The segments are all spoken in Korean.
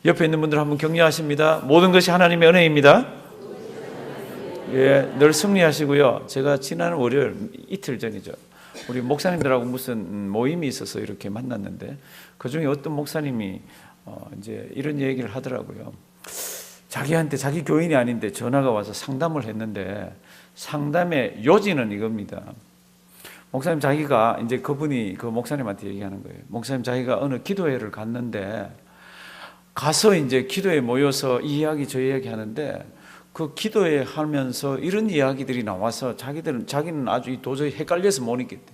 옆에 있는 분들 한번 격려하십니다. 모든 것이 하나님의 은혜입니다. 예, 늘 승리하시고요. 제가 지난 월요일 이틀 전이죠. 우리 목사님들하고 무슨 모임이 있어서 이렇게 만났는데 그 중에 어떤 목사님이 이제 이런 얘기를 하더라고요. 자기한테 자기 교인이 아닌데 전화가 와서 상담을 했는데 상담의 요지는 이겁니다. 목사님 자기가 이제 그분이 그 목사님한테 얘기하는 거예요. 목사님 자기가 어느 기도회를 갔는데 가서 이제 기도에 모여서 이 이야기 저 이야기 하는데 그 기도회 하면서 이런 이야기들이 나와서 자기는 아주 도저히 헷갈려서 못 있겠대.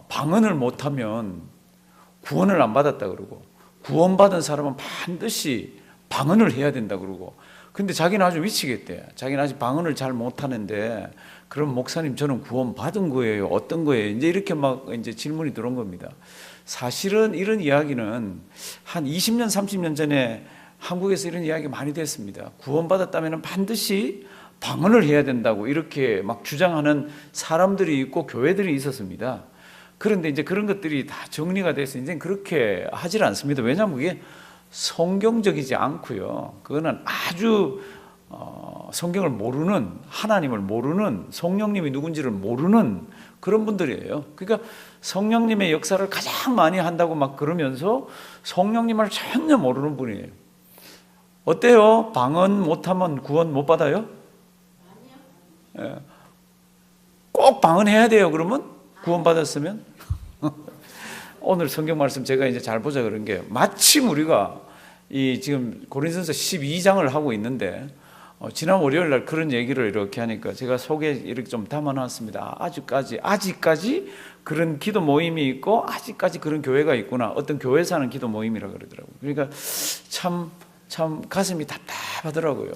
방언을 못하면 구원을 안 받았다 그러고 구원받은 사람은 반드시 방언을 해야 된다 그러고 근데 자기는 아주 미치겠대. 자기는 아직 방언을 잘 못하는데 그럼 목사님 저는 구원 받은 거예요? 어떤 거예요? 이제 이렇게 막 이제 질문이 들어온 겁니다. 사실은 이런 이야기는 한 20년, 30년 전에 한국에서 이런 이야기 많이 됐습니다. 구원받았다면 반드시 방언을 해야 된다고 이렇게 막 주장하는 사람들이 있고 교회들이 있었습니다. 그런데 이제 그런 것들이 다 정리가 돼서 이제 그렇게 하질 않습니다. 왜냐하면 그게 성경적이지 않고요. 그거는 아주 성경을 모르는, 하나님을 모르는, 성령님이 누군지를 모르는 그런 분들이에요. 그러니까 성령님의 역사를 가장 많이 한다고 막 그러면서 성령님을 전혀 모르는 분이에요. 어때요? 방언 못하면 구원 못 받아요? 아니요. 예. 꼭 방언해야 돼요. 그러면 구원 받았으면 오늘 성경 말씀 제가 이제 잘 보자 그런 게 마침 우리가 이 지금 고린도전서 12장을 하고 있는데 지난 월요일 날 그런 얘기를 이렇게 하니까 제가 속에 이렇게 좀 담아놨습니다. 아직까지 그런 기도 모임이 있고 아직까지 그런 교회가 있구나. 어떤 교회에서 하는 기도 모임이라 그러더라고요. 그러니까 참 가슴이 답답하더라고요.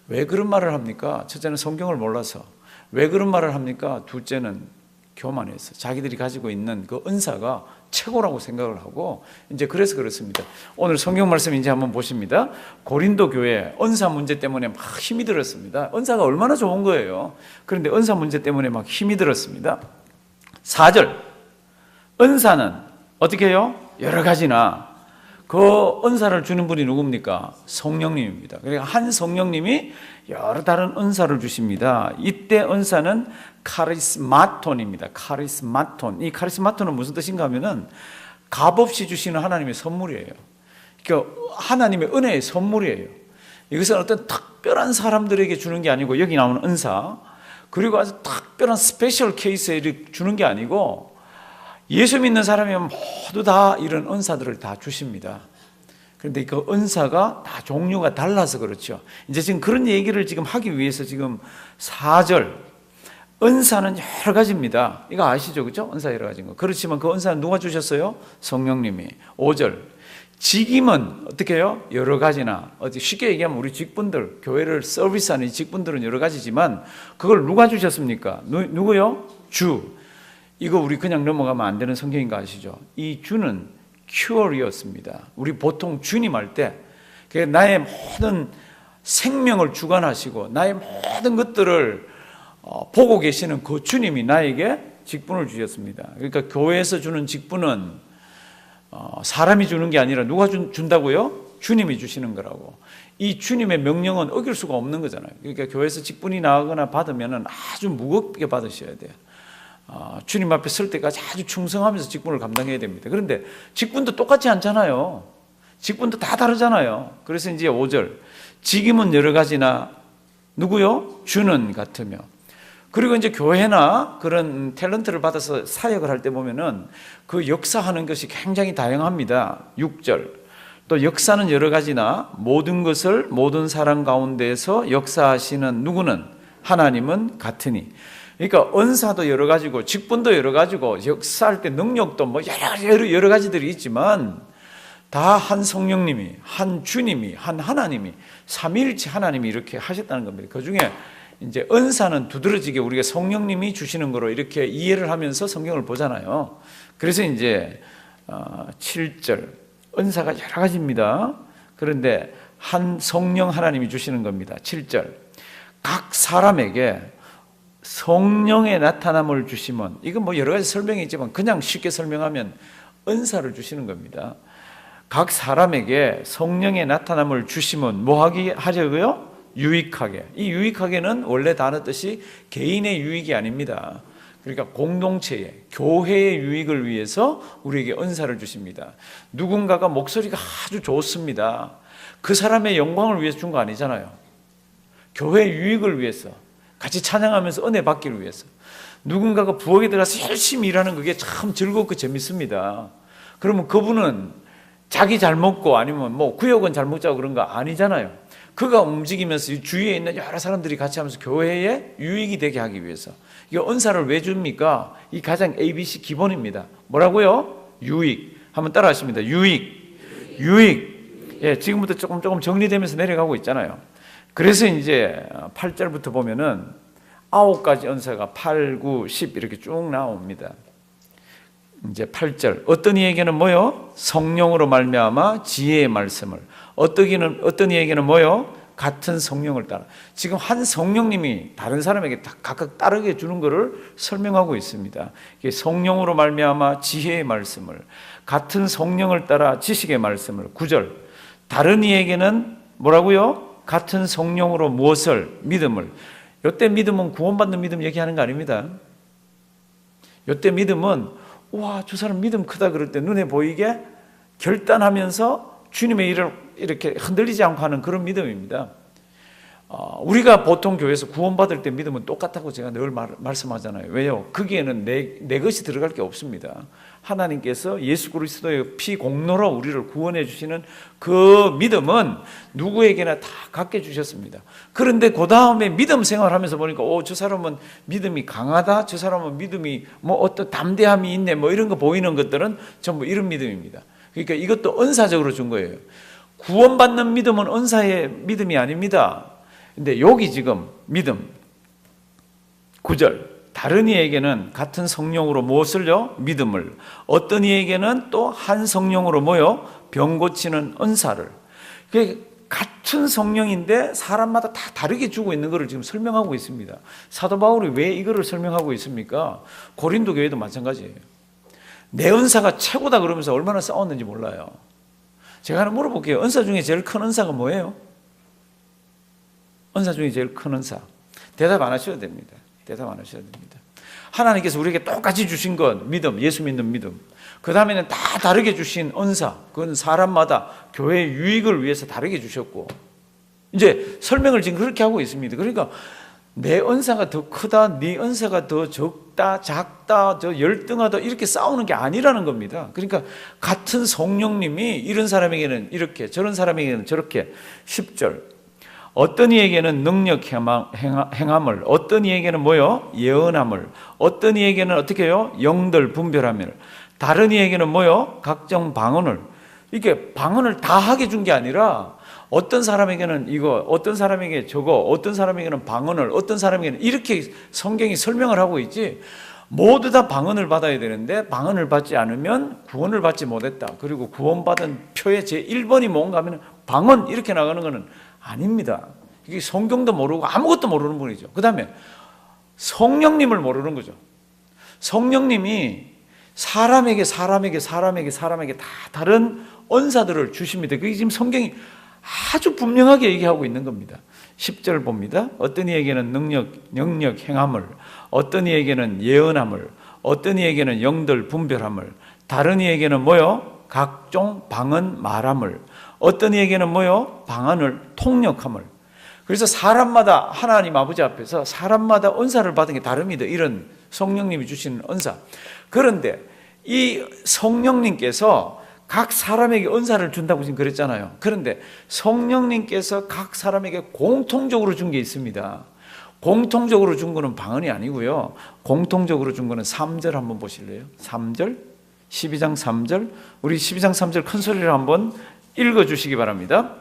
왜 그런 말을 합니까? 첫째는 성경을 몰라서. 왜 그런 말을 합니까? 둘째는 교만해서 자기들이 가지고 있는 그 은사가 최고라고 생각을 하고 이제 그래서 그렇습니다. 오늘 성경 말씀 이제 한번 보십니다. 고린도 교회 은사 문제 때문에 막 힘이 들었습니다. 은사가 얼마나 좋은 거예요. 그런데 은사 문제 때문에 막 힘이 들었습니다. 4절 은사는 어떻게 해요? 여러 가지나 그 은사를 주는 분이 누굽니까? 성령님입니다. 그러니까 한 성령님이 여러 다른 은사를 주십니다. 이때 은사는 카리스마톤입니다. 카리스마톤. 이 카리스마톤은 무슨 뜻인가 하면은 값없이 주시는 하나님의 선물이에요. 그러니까 하나님의 은혜의 선물이에요. 이것은 어떤 특별한 사람들에게 주는 게 아니고 여기 나오는 은사 그리고 아주 특별한 스페셜 케이스에 주는 게 아니고 예수 믿는 사람이면 모두 다 이런 은사들을 다 주십니다. 그런데 그 은사가 다 종류가 달라서 그렇죠. 이제 지금 그런 얘기를 지금 하기 위해서 지금 4절 은사는 여러 가지입니다. 이거 아시죠? 그렇죠? 은사 여러 가지인 거. 그렇지만 그 은사는 누가 주셨어요? 성령님이. 5절 직임은 어떻게 해요? 여러 가지나 쉽게 얘기하면 우리 직분들 교회를 서비스하는 이 직분들은 여러 가지지만 그걸 누가 주셨습니까? 누구요? 주. 이거 우리 그냥 넘어가면 안 되는 성경인 거 아시죠? 이 주는 큐어리였습니다. 우리 보통 주님 할 때 나의 모든 생명을 주관하시고 나의 모든 것들을 보고 계시는 그 주님이 나에게 직분을 주셨습니다. 그러니까 교회에서 주는 직분은 사람이 주는 게 아니라 누가 준다고요? 주님이 주시는 거라고. 이 주님의 명령은 어길 수가 없는 거잖아요. 그러니까 교회에서 직분이 나가거나 받으면 아주 무겁게 받으셔야 돼요. 주님 앞에 설 때까지 아주 충성하면서 직분을 감당해야 됩니다. 그런데 직분도 똑같지 않잖아요. 직분도 다 다르잖아요. 그래서 이제 5절 직임은 여러 가지나 누구요? 주는 같으며. 그리고 이제 교회나 그런 탤런트를 받아서 사역을 할 때 보면은 그 역사하는 것이 굉장히 다양합니다. 6절 또 역사는 여러 가지나 모든 것을 모든 사람 가운데서 역사하시는 누구는 하나님은 같으니. 그러니까 은사도 여러 가지고 직분도 여러 가지고 역사할 때 능력도 뭐 여러 가지들이 있지만 다 한 성령님이 한 주님이 한 하나님이 삼위일체 하나님이 이렇게 하셨다는 겁니다. 그중에 이제 은사는 두드러지게 우리가 성령님이 주시는 거로 이렇게 이해를 하면서 성경을 보잖아요. 그래서 이제 7절 은사가 여러 가지입니다. 그런데 한 성령 하나님이 주시는 겁니다. 7절 각 사람에게 성령의 나타남을 주시면 이건 뭐 여러 가지 설명이 있지만 그냥 쉽게 설명하면 은사를 주시는 겁니다. 각 사람에게 성령의 나타남을 주심은 뭐하기 하려고요? 유익하게. 이 유익하게는 원래 단어 뜻이 개인의 유익이 아닙니다. 그러니까 공동체의, 교회의 유익을 위해서 우리에게 은사를 주십니다. 누군가가 목소리가 아주 좋습니다. 그 사람의 영광을 위해서 준 거 아니잖아요. 교회의 유익을 위해서, 같이 찬양하면서 은혜 받기를 위해서. 누군가가 부엌에 들어가서 열심히 일하는 그게 참 즐겁고 재밌습니다. 그러면 그분은 자기 잘 먹고 아니면 뭐 구역은 잘 먹자고 그런 거 아니잖아요. 그가 움직이면서 주위에 있는 여러 사람들이 같이 하면서 교회에 유익이 되게 하기 위해서. 이 은사를 왜 줍니까? 이 가장 ABC 기본입니다. 뭐라고요? 유익. 한번 따라 하십니다. 유익. 유익. 예, 지금부터 조금 정리되면서 내려가고 있잖아요. 그래서 이제 8절부터 보면은 9가지 은사가 8, 9, 10 이렇게 쭉 나옵니다. 이제 8절. 어떤 이에게는 뭐요? 성령으로 말미암아 지혜의 말씀을. 어떤 이에게는 뭐요? 같은 성령을 따라. 지금 한 성령님이 다른 사람에게 각각 따르게 주는 것을 설명하고 있습니다. 성령으로 말미암아 지혜의 말씀을, 같은 성령을 따라 지식의 말씀을. 9절. 다른 이에게는 뭐라고요? 같은 성령으로 무엇을? 믿음을. 이때 믿음은 구원받는 믿음 얘기하는 거 아닙니다. 이때 믿음은 와, 저 사람 믿음 크다 그럴 때 눈에 보이게 결단하면서 주님의 일을 이렇게 흔들리지 않고 하는 그런 믿음입니다. 우리가 보통 교회에서 구원받을 때 믿음은 똑같다고 제가 늘 말씀하잖아요. 왜요? 거기에는 내 것이 들어갈 게 없습니다. 하나님께서 예수 그리스도의 피 공로로 우리를 구원해 주시는 그 믿음은 누구에게나 다 갖게 주셨습니다. 그런데 그 다음에 믿음 생활하면서 보니까 저 사람은 믿음이 강하다, 저 사람은 믿음이 뭐 어떤 담대함이 있네, 뭐 이런 거 보이는 것들은 전부 이런 믿음입니다. 그러니까 이것도 은사적으로 준 거예요. 구원받는 믿음은 은사의 믿음이 아닙니다. 근데 여기 지금 믿음 9절. 다른 이에게는 같은 성령으로 무엇을요? 믿음을. 어떤 이에게는 또 한 성령으로 뭐요? 병 고치는 은사를. 같은 성령인데 사람마다 다 다르게 주고 있는 것을 지금 설명하고 있습니다. 사도 바울이 왜 이거를 설명하고 있습니까? 고린도 교회도 마찬가지예요. 내 은사가 최고다 그러면서 얼마나 싸웠는지 몰라요. 제가 하나 물어볼게요. 은사 중에 제일 큰 은사가 뭐예요? 은사 중에 제일 큰 은사. 대답 안 하셔도 됩니다. 대답 안 하셔도 됩니다. 하나님께서 우리에게 똑같이 주신 건 믿음, 예수 믿는 믿음. 그 다음에는 다 다르게 주신 은사. 그건 사람마다 교회의 유익을 위해서 다르게 주셨고. 이제 설명을 지금 그렇게 하고 있습니다. 그러니까 내 은사가 더 크다, 네 은사가 더 적다, 작다, 저 열등하다 이렇게 싸우는 게 아니라는 겁니다. 그러니까 같은 성령님이 이런 사람에게는 이렇게, 저런 사람에게는 저렇게. 10절. 어떤 이에게는 능력 행함을, 어떤 이에게는 뭐요? 예언함을, 어떤 이에게는 어떻게 해요? 영들 분별함을, 다른 이에게는 뭐요? 각종 방언을. 이게 방언을 다 하게 준 게 아니라 어떤 사람에게는 이거, 어떤 사람에게 저거, 어떤 사람에게는 방언을, 어떤 사람에게는 이렇게 성경이 설명을 하고 있지. 모두 다 방언을 받아야 되는데 방언을 받지 않으면 구원을 받지 못했다. 그리고 구원받은 표의 제1번이 뭔가 하면 방언 이렇게 나가는 것은 아닙니다. 이게 성경도 모르고 아무것도 모르는 분이죠. 그 다음에 성령님을 모르는 거죠. 성령님이 사람에게 다 다른 은사들을 주십니다. 그게 지금 성경이 아주 분명하게 얘기하고 있는 겁니다. 10절 봅니다. 어떤 이에게는 능력 행함을, 어떤 이에게는 예언함을, 어떤 이에게는 영들 분별함을, 다른 이에게는 뭐요? 각종 방언 말함을, 어떤 이에게는 뭐요? 방언을 통역함을. 그래서 사람마다 하나님 아버지 앞에서 사람마다 은사를 받은 게 다릅니다. 이런 성령님이 주시는 은사. 그런데 이 성령님께서 각 사람에게 은사를 준다고 지금 그랬잖아요. 그런데 성령님께서 각 사람에게 공통적으로 준 게 있습니다. 공통적으로 준 거는 방언이 아니고요. 공통적으로 준 거는 3절 한번 보실래요? 3절? 12장 3절? 우리 12장 3절 큰 소리로 한번 읽어주시기 바랍니다.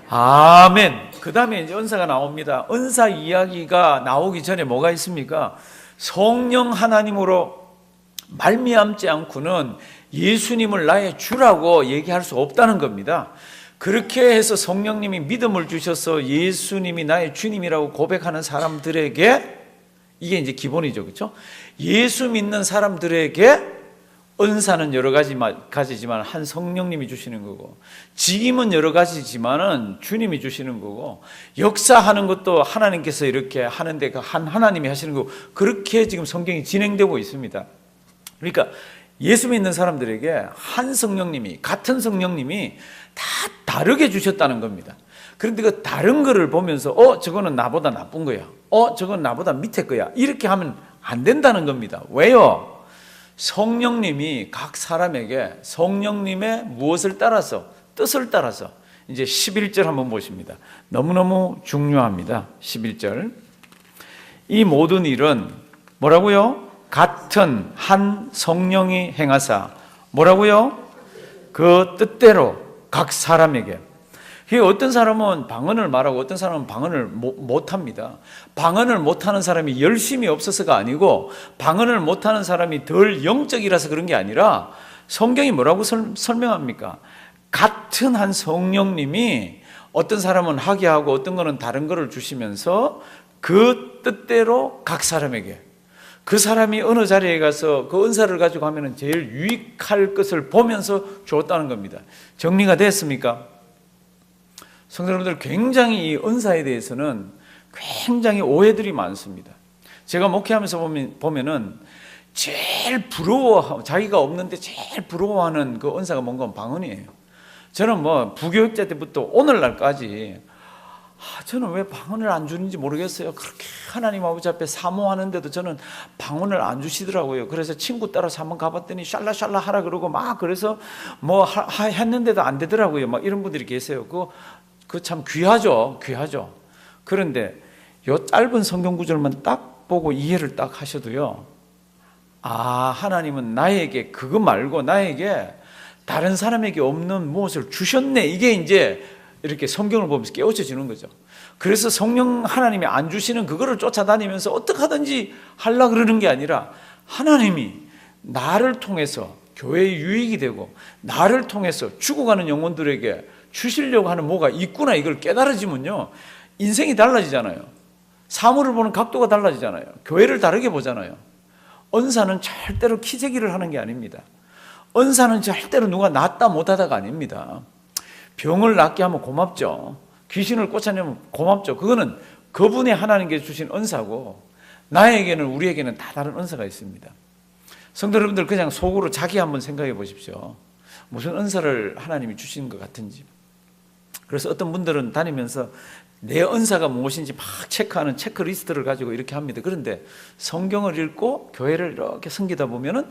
아멘. 그 다음에 이제 은사가 나옵니다. 은사 이야기가 나오기 전에 뭐가 있습니까? 성령 하나님으로 말미암지 않고는 예수님을 나의 주라고 얘기할 수 없다는 겁니다. 그렇게 해서 성령님이 믿음을 주셔서 예수님이 나의 주님이라고 고백하는 사람들에게, 이게 이제 기본이죠, 그렇죠? 예수 믿는 사람들에게 은사는 여러 가지지만 한 성령님이 주시는 거고, 직임은 여러 가지지만은 주님이 주시는 거고, 역사하는 것도 하나님께서 이렇게 하는데 그 한 하나님이 하시는 거고, 그렇게 지금 성경이 진행되고 있습니다. 그러니까 예수 믿는 사람들에게 한 성령님이, 같은 성령님이 다 다르게 주셨다는 겁니다. 그런데 그 다른 거를 보면서 저거는 나보다 나쁜 거야, 저건 나보다 밑에 거야, 이렇게 하면 안 된다는 겁니다. 왜요? 성령님이 각 사람에게 성령님의 무엇을 따라서, 뜻을 따라서, 이제 11절 한번 보십니다. 너무너무 중요합니다. 11절. 이 모든 일은 뭐라고요? 같은 한 성령이 행하사, 뭐라고요? 그 뜻대로 각 사람에게. 어떤 사람은 방언을 말하고 어떤 사람은 방언을 못합니다. 방언을 못하는 사람이 열심히 없어서가 아니고, 방언을 못하는 사람이 덜 영적이라서 그런 게 아니라, 성경이 뭐라고 설명합니까? 같은 한 성령님이 어떤 사람은 하게 하고 어떤 거는 다른 거를 주시면서 그 뜻대로 각 사람에게, 그 사람이 어느 자리에 가서 그 은사를 가지고 하면 제일 유익할 것을 보면서 주었다는 겁니다. 정리가 됐습니까? 성도 여러분들, 굉장히 이 은사에 대해서는 굉장히 오해들이 많습니다. 제가 목회하면서 보면은 제일 부러워, 자기가 없는데 제일 부러워하는 그 은사가 뭔가 방언이에요. 저는 부교육자 때부터 오늘날까지 저는 왜 방언을 안 주는지 모르겠어요. 그렇게 하나님 아버지 앞에 사모하는데도 저는 방언을 안 주시더라고요. 그래서 친구 따라서 한번 가봤더니 샬라샬라 하라 그러고 그래서 했는데도 안 되더라고요. 이런 분들이 계세요. 그 참 귀하죠. 그런데 요 짧은 성경 구절만 딱 보고 이해를 딱 하셔도요, 하나님은 나에게 그거 말고 나에게 다른 사람에게 없는 무엇을 주셨네, 이게 이제 이렇게 성경을 보면서 깨우쳐지는 거죠. 그래서 성령 하나님이 안 주시는 그거를 쫓아다니면서 어떻게 하든지 하려고 그러는 게 아니라, 하나님이 나를 통해서 교회의 유익이 되고 나를 통해서 죽어가는 영혼들에게 주시려고 하는 뭐가 있구나, 이걸 깨달아지면요, 인생이 달라지잖아요. 사물을 보는 각도가 달라지잖아요. 교회를 다르게 보잖아요. 은사는 절대로 기재기를 하는 게 아닙니다. 은사는 절대로 누가 낫다 못하다가 아닙니다. 병을 낫게 하면 고맙죠. 귀신을 쫓아내면 고맙죠. 그거는 그분의 하나님께 주신 은사고, 나에게는, 우리에게는 다 다른 은사가 있습니다. 성도 여러분들, 그냥 속으로 자기 한번 생각해 보십시오. 무슨 은사를 하나님이 주신 것 같은지. 그래서 어떤 분들은 다니면서 내 은사가 무엇인지 막 체크하는 체크리스트를 가지고 이렇게 합니다. 그런데 성경을 읽고 교회를 이렇게 섬기다 보면은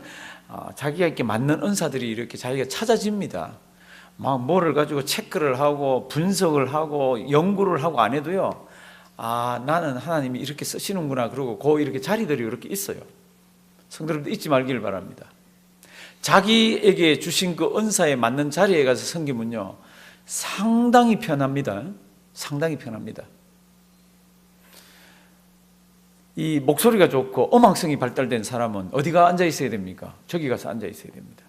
자기가 이렇게 맞는 은사들이 이렇게 자기가 찾아집니다. 뭐를 가지고 체크를 하고 분석을 하고 연구를 하고 안 해도요, 나는 하나님이 이렇게 쓰시는구나, 그러고 이렇게 자리들이 이렇게 있어요. 성도님들 잊지 말기를 바랍니다. 자기에게 주신 그 은사에 맞는 자리에 가서 섬기면요, 상당히 편합니다. 상당히 편합니다. 이 목소리가 좋고 음악성이 발달된 사람은 어디가 앉아 있어야 됩니까? 저기 가서 앉아 있어야 됩니다.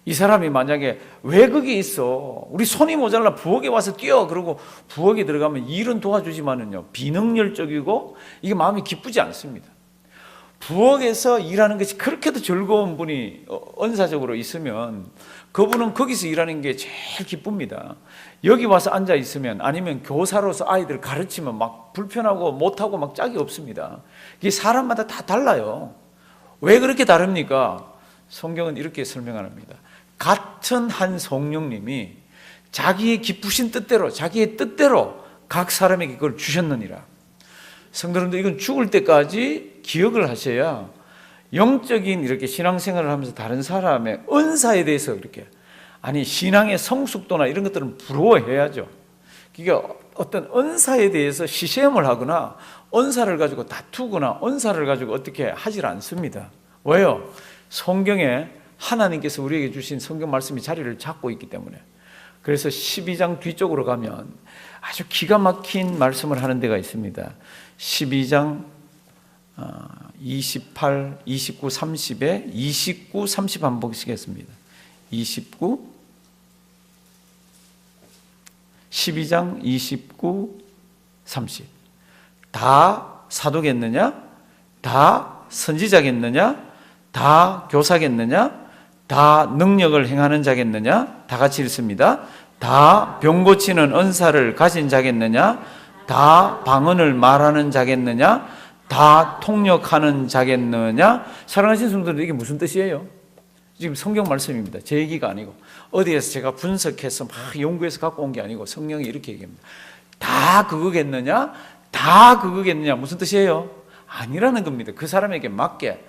이 사람이 만약에 왜 거기 있어? 우리 손이 모자라 부엌에 와서 뛰어. 그러고 부엌에 들어가면 일은 도와주지만은요, 비능률적이고 이게 마음이 기쁘지 않습니다. 부엌에서 일하는 것이 그렇게도 즐거운 분이 은사적으로 있으면 그분은 거기서 일하는 게 제일 기쁩니다. 여기 와서 앉아 있으면, 아니면 교사로서 아이들 가르치면 막 불편하고 못하고 막 짝이 없습니다. 이게 사람마다 다 달라요. 왜 그렇게 다릅니까? 성경은 이렇게 설명합니다. 같은 한 성령님이 자기의 기쁘신 뜻대로, 자기의 뜻대로 각 사람에게 그걸 주셨느니라. 성도님들, 이건 죽을 때까지 기억을 하셔야 영적인 이렇게 신앙생활을 하면서 다른 사람의 은사에 대해서 이렇게, 신앙의 성숙도나 이런 것들은 부러워해야죠. 그러니까 어떤 은사에 대해서 시시험을 하거나 은사를 가지고 다투거나 은사를 가지고 어떻게 하질 않습니다. 왜요? 성경에 하나님께서 우리에게 주신 성경 말씀이 자리를 잡고 있기 때문에. 그래서 12장 뒤쪽으로 가면 아주 기가 막힌 말씀을 하는 데가 있습니다. 12장 28, 29, 30에 29, 30 한번 보시겠습니다. 29, 12장 29, 30. 다 사도겠느냐? 다 선지자겠느냐? 다 교사겠느냐? 다 능력을 행하는 자겠느냐? 다 같이 읽습니다. 다 병 고치는 은사를 가진 자겠느냐? 다 방언을 말하는 자겠느냐? 다 통역하는 자겠느냐? 사랑하시는 성도들, 이게 무슨 뜻이에요? 지금 성경 말씀입니다. 제 얘기가 아니고 어디에서 제가 분석해서 막 연구해서 갖고 온 게 아니고 성령이 이렇게 얘기합니다. 다 그거겠느냐? 다 그거겠느냐? 무슨 뜻이에요? 아니라는 겁니다. 그 사람에게 맞게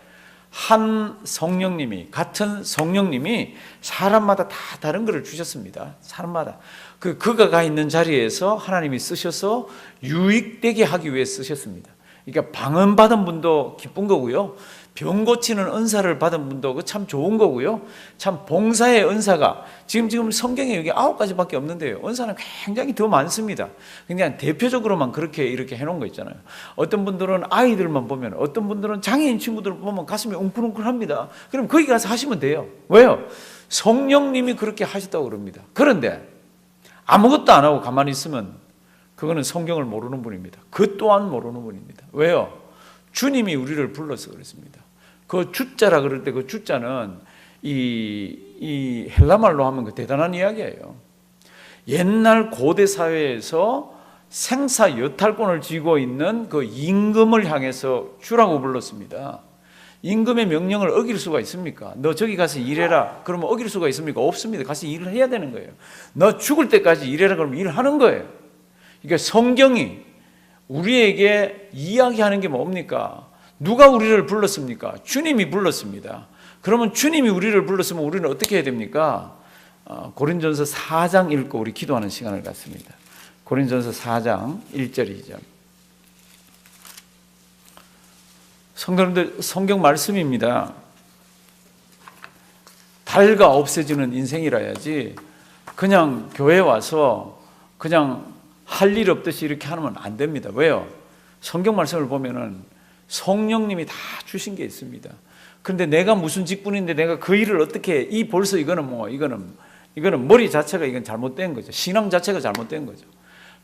한 성령님이, 같은 성령님이 사람마다 다 다른 것을 주셨습니다. 사람마다 그가 가 있는 자리에서 하나님이 쓰셔서 유익되게 하기 위해 쓰셨습니다. 그러니까 방언 받은 분도 기쁜 거고요, 병 고치는 은사를 받은 분도 참 좋은 거고요, 참 봉사의 은사가 지금 성경에 여기 9가지밖에 없는데요, 은사는 굉장히 더 많습니다. 그냥 대표적으로만 그렇게 이렇게 해놓은 거 있잖아요. 어떤 분들은 아이들만 보면, 어떤 분들은 장애인 친구들 보면 가슴이 웅크웅크합니다. 그럼 거기 가서 하시면 돼요. 왜요? 성령님이 그렇게 하셨다고 그럽니다. 그런데 아무것도 안 하고 가만히 있으면 그거는 성경을 모르는 분입니다. 그 또한 모르는 분입니다. 왜요? 주님이 우리를 불러서 그렇습니다. 그 주자라 그럴 때 그 주자는 이 헬라말로 하면 그 대단한 이야기예요. 옛날 고대 사회에서 생사 여탈권을 쥐고 있는 그 임금을 향해서 주라고 불렀습니다. 임금의 명령을 어길 수가 있습니까? 너 저기 가서 일해라. 그러면 어길 수가 있습니까? 없습니다. 가서 일을 해야 되는 거예요. 너 죽을 때까지 일해라. 그러면 일하는 거예요. 그러니까 성경이 우리에게 이야기하는 게 뭡니까? 누가 우리를 불렀습니까? 주님이 불렀습니다. 그러면 주님이 우리를 불렀으면 우리는 어떻게 해야 됩니까? 고린전서 4장 읽고 우리 기도하는 시간을 갖습니다. 고린전서 4장 1절 2절. 성도님들, 성경 말씀입니다. 달가 없어지는 인생이라야지 그냥 교회 와서 그냥 할 일 없듯이 이렇게 하면 안 됩니다. 왜요? 성경 말씀을 보면은 성령님이 다 주신 게 있습니다. 그런데 내가 무슨 직분인데 내가 그 일을 어떻게 해? 벌써 이거는 머리 자체가 이건 잘못된 거죠. 신앙 자체가 잘못된 거죠.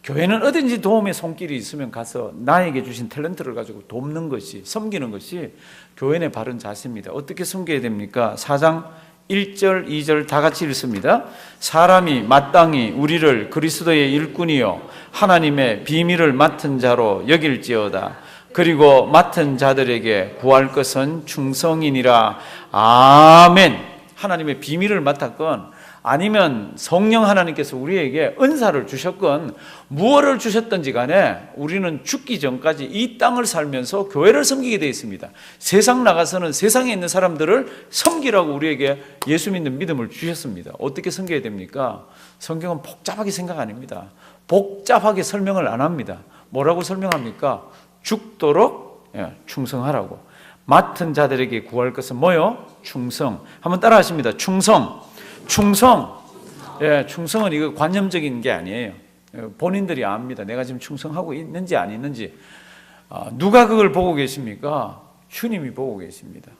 교회는 어딘지 도움의 손길이 있으면 가서 나에게 주신 탤런트를 가지고 돕는 것이, 섬기는 것이 교회의 바른 자세입니다. 어떻게 섬겨야 됩니까? 4장 1절, 2절 다 같이 읽습니다. 사람이 마땅히 우리를 그리스도의 일꾼이요 하나님의 비밀을 맡은 자로 여길지어다. 그리고 맡은 자들에게 구할 것은 충성이니라. 아멘. 하나님의 비밀을 맡았건 아니면 성령 하나님께서 우리에게 은사를 주셨건 무엇을 주셨든지 간에 우리는 죽기 전까지 이 땅을 살면서 교회를 섬기게 되어 있습니다. 세상 나가서는 세상에 있는 사람들을 섬기라고 우리에게 예수 믿는 믿음을 주셨습니다. 어떻게 섬겨야 됩니까? 성경은 복잡하게 생각 아닙니다. 복잡하게 설명을 안 합니다. 뭐라고 설명합니까? 죽도록 충성하라고. 맡은 자들에게 구할 것은 뭐요? 충성. 한번 따라 하십니다. 충성. 충성은 이거 관념적인 게 아니에요. 본인들이 압니다. 내가 지금 충성하고 있는지 안 있는지. 누가 그걸 보고 계십니까? 주님이 보고 계십니다.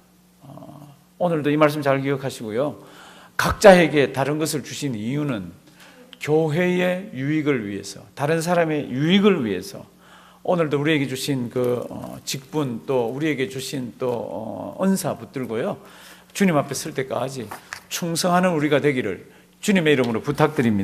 오늘도 이 말씀 잘 기억하시고요. 각자에게 다른 것을 주신 이유는 교회의 유익을 위해서, 다른 사람의 유익을 위해서. 오늘도 우리에게 주신 그 직분, 또 우리에게 주신 또 은사 붙들고요, 주님 앞에 설 때까지 충성하는 우리가 되기를 주님의 이름으로 부탁드립니다.